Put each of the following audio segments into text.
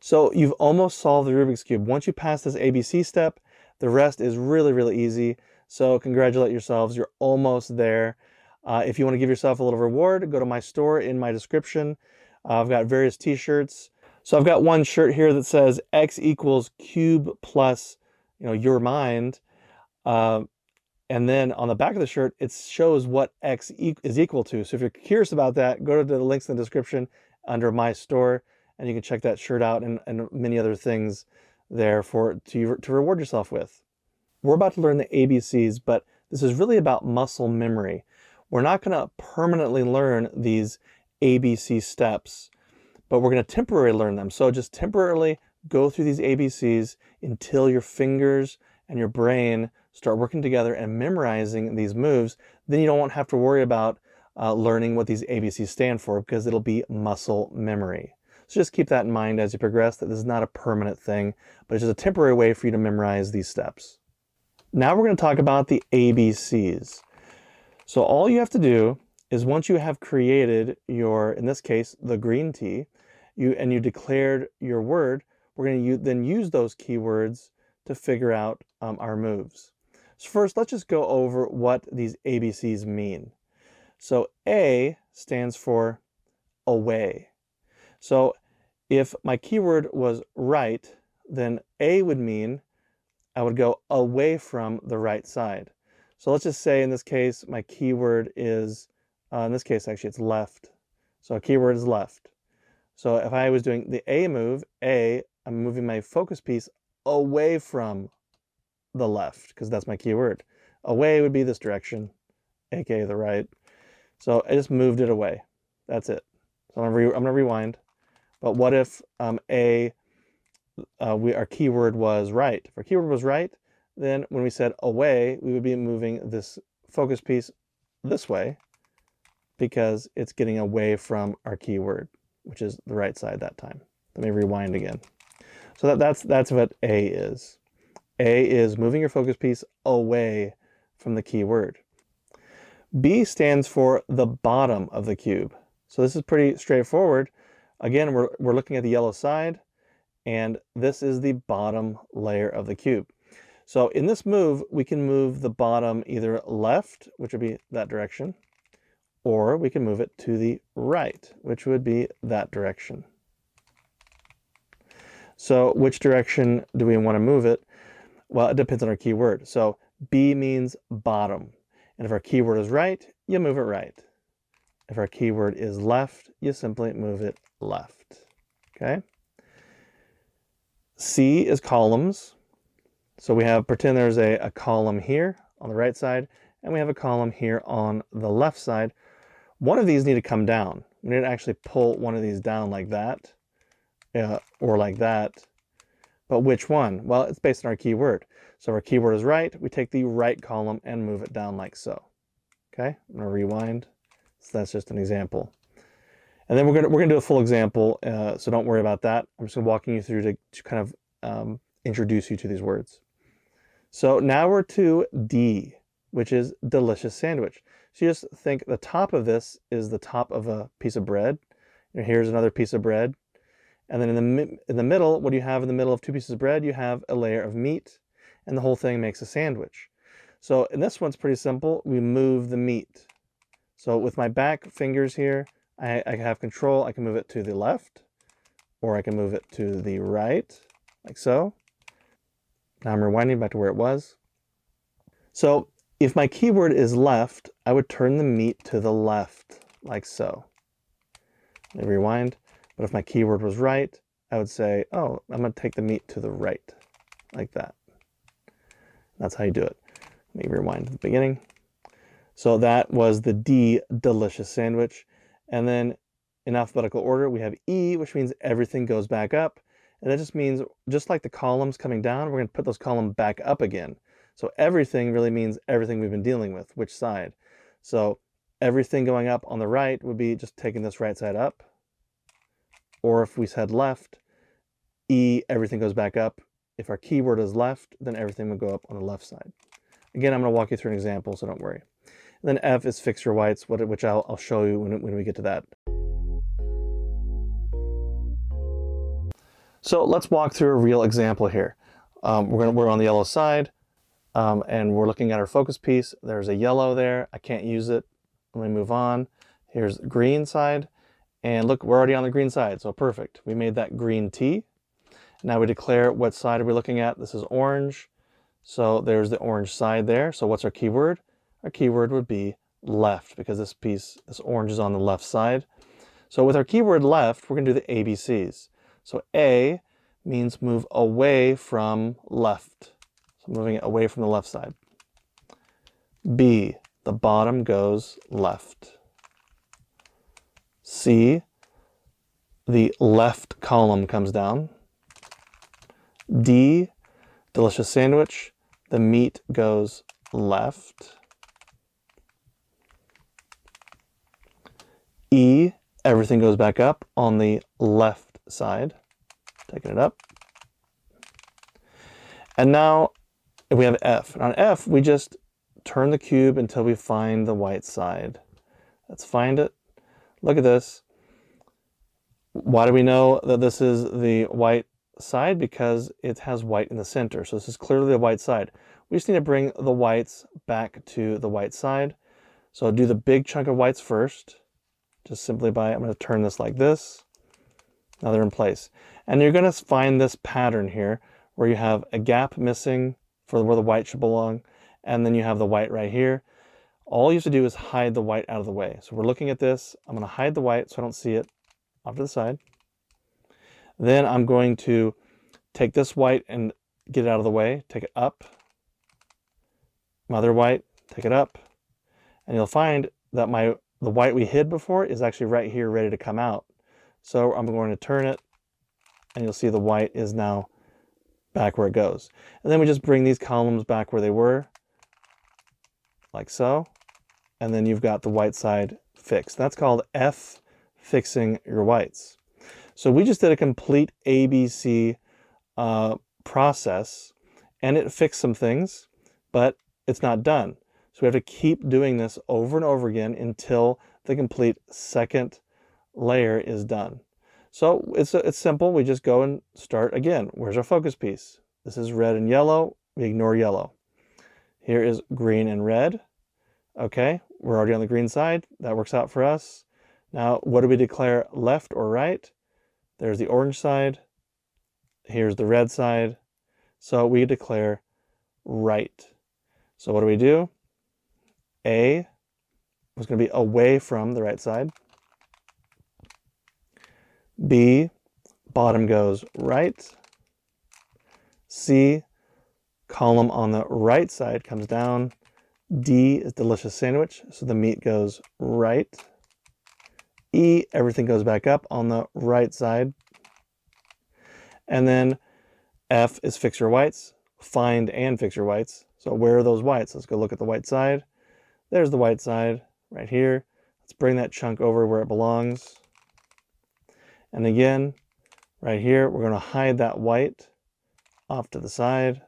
So you've almost solved the Rubik's Cube. Once you pass this ABC step, the rest is really, really easy. So congratulate yourselves, you're almost there. If you want to give yourself a little reward, go to my store in my description. I've got various t-shirts. So I've got one shirt here that says X equals cube plus, your mind. And then on the back of the shirt, it shows what X is equal to. So if you're curious about that, go to the links in the description under my store, and you can check that shirt out and many other things there to reward yourself with. We're about to learn the ABCs, but this is really about muscle memory. We're not going to permanently learn these ABC steps, but we're going to temporarily learn them. So just temporarily go through these ABCs until your fingers and your brain start working together and memorizing these moves. Then you don't have to worry about learning what these ABCs stand for, because it'll be muscle memory. So just keep that in mind as you progress, that this is not a permanent thing, but it's just a temporary way for you to memorize these steps. Now we're going to talk about the ABCs. So all you have to do is, once you have created your, in this case, the green tea, and you declared your word, we're going to then use those keywords to figure out our moves. So first, let's just go over what these ABCs mean. So A stands for away. So if my keyword was right, then A would mean I would go away from the right side. So let's just say in this case, my keyword is, in this case actually it's left. So a keyword is left. So if I was doing the A move, I'm moving my focus piece away from the left, because that's my keyword. Away would be this direction, aka the right. So I just moved it away. That's it. So I'm gonna rewind. But what if our keyword was right? If our keyword was right, then when we said away, we would be moving this focus piece this way, because it's getting away from our keyword, which is the right side that time. Let me rewind again. So that's what A is. A is moving your focus piece away from the keyword. B stands for the bottom of the cube. So this is pretty straightforward. Again, we're looking at the yellow side, and this is the bottom layer of the cube. So in this move, we can move the bottom either left, which would be that direction, or we can move it to the right, which would be that direction. So which direction do we want to move it? Well, it depends on our keyword. So B means bottom. And if our keyword is right, you move it right. If our keyword is left, you simply move it left. Okay? C is columns. So we have, pretend there's a column here on the right side, and we have a column here on the left side. One of these need to come down. We need to actually pull one of these down like that, or like that. But which one? Well, it's based on our keyword. So if our keyword is right, we take the right column and move it down like so. Okay, I'm gonna rewind. So that's just an example. And then we're gonna do a full example, so don't worry about that. I'm just walking you through to kind of introduce you to these words. So now we're to D, which is delicious sandwich. So you just think the top of this is the top of a piece of bread. And here's another piece of bread. And then in the middle, what do you have in the middle of two pieces of bread? You have a layer of meat, and the whole thing makes a sandwich. So in this one's pretty simple. We move the meat. So with my back fingers here, I have control. I can move it to the left, or I can move it to the right, like so. Now I'm rewinding back to where it was. So if my keyword is left, I would turn the meat to the left, like so. Let me rewind. But if my keyword was right, I would say, oh, I'm going to take the meat to the right, like that. That's how you do it. Let me rewind to the beginning. So that was the D, delicious sandwich. And then in alphabetical order, we have E, which means everything goes back up. And that just means, just like the columns coming down, we're going to put those columns back up again. So everything really means everything we've been dealing with, which side. So everything going up on the right would be just taking this right side up. Or if we said left, E, everything goes back up. If our keyword is left, then everything will go up on the left side. Again, I'm going to walk you through an example, so don't worry. And then F is fix your whites, which I'll show you when we get to that. So let's walk through a real example here. We're on the yellow side, and we're looking at our focus piece. There's a yellow there. I can't use it. Let me move on. Here's the green side. And look, we're already on the green side, so perfect. We made that green T. Now we declare what side are we looking at. This is orange. So there's the orange side there. So what's our keyword? Our keyword would be left, because this orange is on the left side. So with our keyword left, we're going to do the ABCs. So A means move away from left. So moving it away from the left side. B, the bottom goes left. C, the left column comes down. D, delicious sandwich, the meat goes left. E, everything goes back up on the left side. Taking it up. And now if we have F. And on F, we just turn the cube until we find the white side. Let's find it. Look at this. Why do we know that this is the white side? Because it has white in the center. So this is clearly the white side. We just need to bring the whites back to the white side. So do the big chunk of whites first. Just simply by, I'm going to turn this like this. Now they're in place. And you're going to find this pattern here where you have a gap missing for where the white should belong. And then you have the white right here. All you have to do is hide the white out of the way. So we're looking at this. I'm going to hide the white so I don't see it off to the side. Then I'm going to take this white and get it out of the way. Take it up. My other white, take it up. And you'll find that the white we hid before is actually right here ready to come out. So I'm going to turn it, and you'll see the white is now back where it goes. And then we just bring these columns back where they were, like so. And then you've got the white side fixed. That's called F, fixing your whites. So we just did a complete ABC process, and it fixed some things, but it's not done. So we have to keep doing this over and over again until the complete second layer is done. So it's simple. We just go and start again. Where's our focus piece? This is red and yellow. We ignore yellow. Here is green and red. Okay, we're already on the green side. That works out for us. Now, what do we declare, left or right? There's the orange side. Here's the red side. So we declare right. So what do we do? A was going to be away from the right side. B, bottom goes right. C, column on the right side comes down. D is delicious sandwich, so the meat goes right. E, everything goes back up on the right side. And then F is fix your whites, find and fix your whites. So where are those whites? Let's go look at the white side. There's the white side right here. Let's bring that chunk over where it belongs. And again, right here, we're going to hide that white off to the side.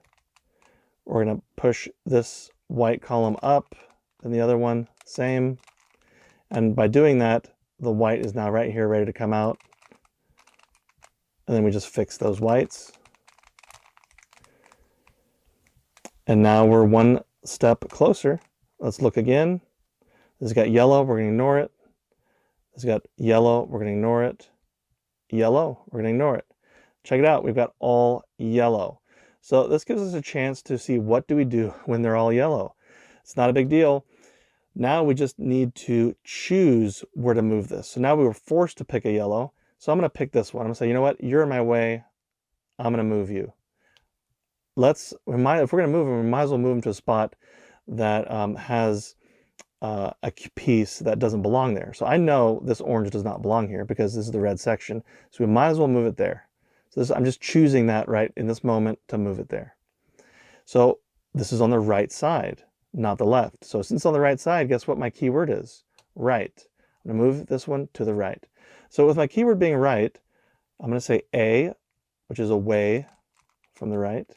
We're going to push this white column up, and the other one, same. And by doing that, the white is now right here ready to come out. And then we just fix those whites. And now we're one step closer. Let's look again. This has got yellow, we're going to ignore it. This has got yellow, we're going to ignore it. Yellow, we're going to ignore it. Check it out, we've got all yellow. So this gives us a chance to see what do we do when they're all yellow. It's not a big deal. Now we just need to choose where to move this. So now we were forced to pick a yellow. So I'm going to pick this one. I'm going to say, you know what, you're in my way. I'm going to move you. If we're going to move them, we might as well move them to a spot that has a piece that doesn't belong there. So I know this orange does not belong here because this is the red section. So we might as well move it there. So I'm just choosing that right in this moment to move it there. So this is on the right side, not the left. So since it's on the right side, guess what my keyword is? Right. I'm going to move this one to the right. So with my keyword being right, I'm going to say A, which is away from the right.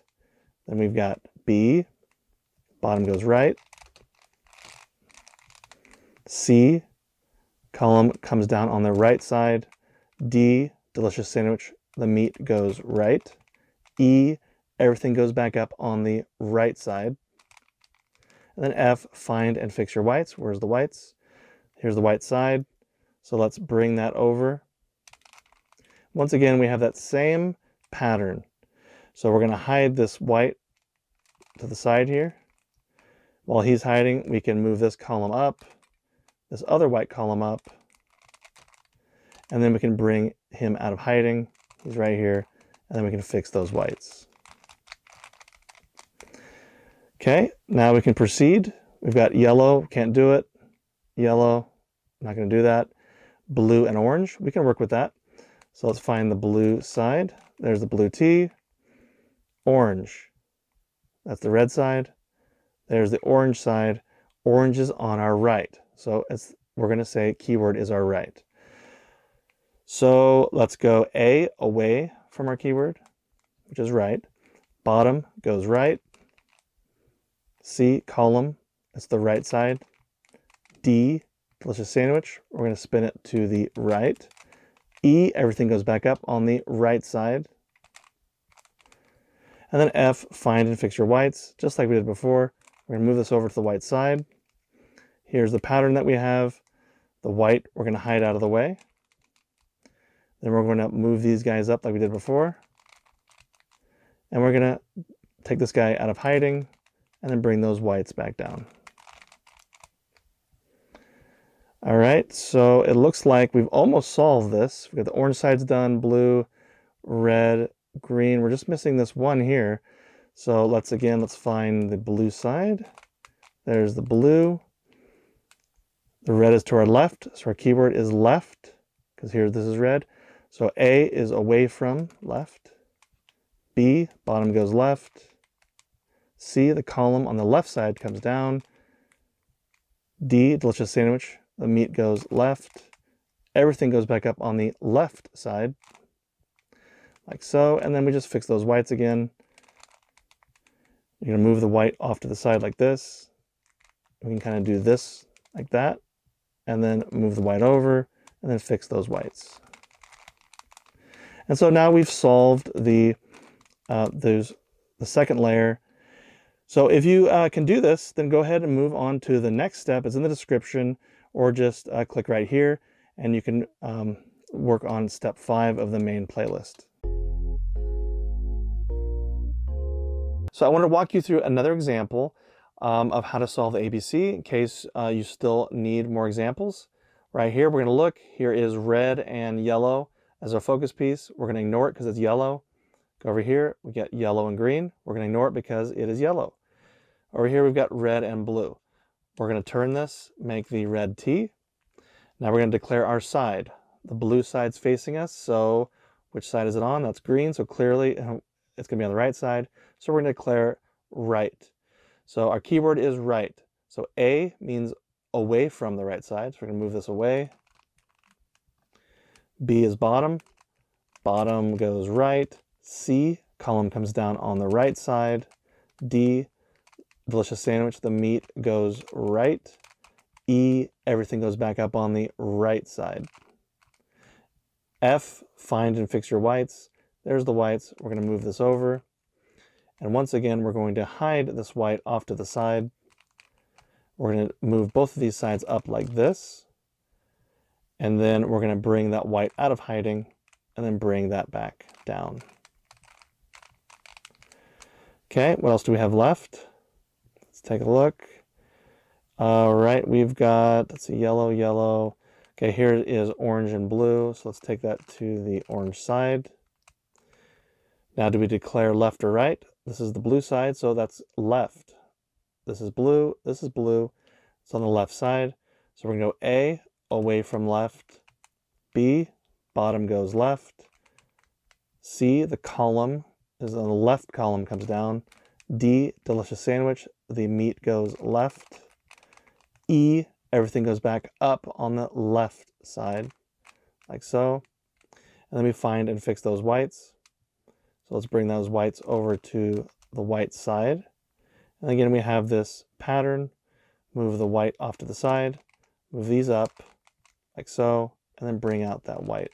Then we've got B, bottom goes right. C, column comes down on the right side. D, delicious sandwich, the meat goes right. E, everything goes back up on the right side. And then F, find and fix your whites. Where's the whites? Here's the white side. So let's bring that over. Once again, we have that same pattern. So we're going to hide this white to the side here. While he's hiding, we can move this column up, this other white column up, and then we can bring him out of hiding. He's right here, and then we can fix those whites. Okay, now we can proceed. We've got yellow, can't do it. Yellow, not going to do that. Blue and orange, we can work with that. So let's find the blue side. There's the blue T. Orange, that's the red side. There's the orange side. Orange is on our right. So we're going to say keyword is our right. So let's go A, away from our keyword, which is right. Bottom goes right. C, column, that's the right side. D, delicious sandwich, we're going to spin it to the right. E, everything goes back up on the right side. And then F, find and fix your whites, just like we did before. We're going to move this over to the white side. Here's the pattern that we have. The white, we're going to hide out of the way. Then we're going to move these guys up like we did before. And we're going to take this guy out of hiding and then bring those whites back down. All right, so it looks like we've almost solved this. We've got the orange sides done, blue, red, green. We're just missing this one here. So let's find the blue side. There's the blue. The red is to our left, so our keyword is left, because here this is red. So A is away from, left. B, bottom goes left. C, the column on the left side comes down. D, delicious sandwich, the meat goes left. Everything goes back up on the left side, like so. And then we just fix those whites again. You're going to move the white off to the side like this. We can kind of do this like that, and then move the white over, and then fix those whites. And so now we've solved the second layer. So if you can do this, then go ahead and move on to the next step. It's in the description, or just click right here, and you can work on step 5 of the main playlist. So I want to walk you through another example of how to solve the ABC in case you still need more examples. Right here, we're going to look. Here is red and yellow as our focus piece. We're going to ignore it because it's yellow. Go over here, we get yellow and green. We're going to ignore it because it is yellow. Over here, we've got red and blue. We're going to turn this, make the red T. Now we're going to declare our side. The blue side's facing us, so which side is it on? That's green, so clearly it's going to be on the right side. So we're going to declare right. So our keyword is right. So A means away from the right side. So we're going to move this away. B is bottom. Bottom goes right. C, column comes down on the right side. D, delicious sandwich, the meat goes right. E, everything goes back up on the right side. F, find and fix your whites. There's the whites. We're going to move this over. And once again, we're going to hide this white off to the side. We're going to move both of these sides up like this. And then we're going to bring that white out of hiding and then bring that back down. Okay, what else do we have left? Let's take a look. All right, we've got, let's see, yellow, yellow. Okay, here is orange and blue. So let's take that to the orange side. Now, do we declare left or right? This is the blue side, so that's left. This is blue, this is blue. It's on the left side. So we're going to go A, away from left. B, bottom goes left. C, the column is on the left column comes down. D, delicious sandwich, the meat goes left. E, everything goes back up on the left side, like so. And then we find and fix those whites. So let's bring those whites over to the white side. And again, we have this pattern. Move the white off to the side. Move these up, like so. And then bring out that white.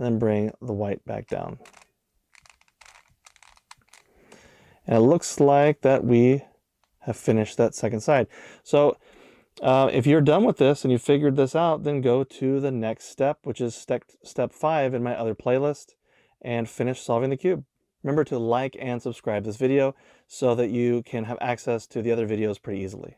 and then bring the white back down. And it looks like that we have finished that second side. So if you're done with this and you figured this out, then go to the next step, which is step 5 in my other playlist, and finish solving the cube. Remember to like and subscribe this video so that you can have access to the other videos pretty easily.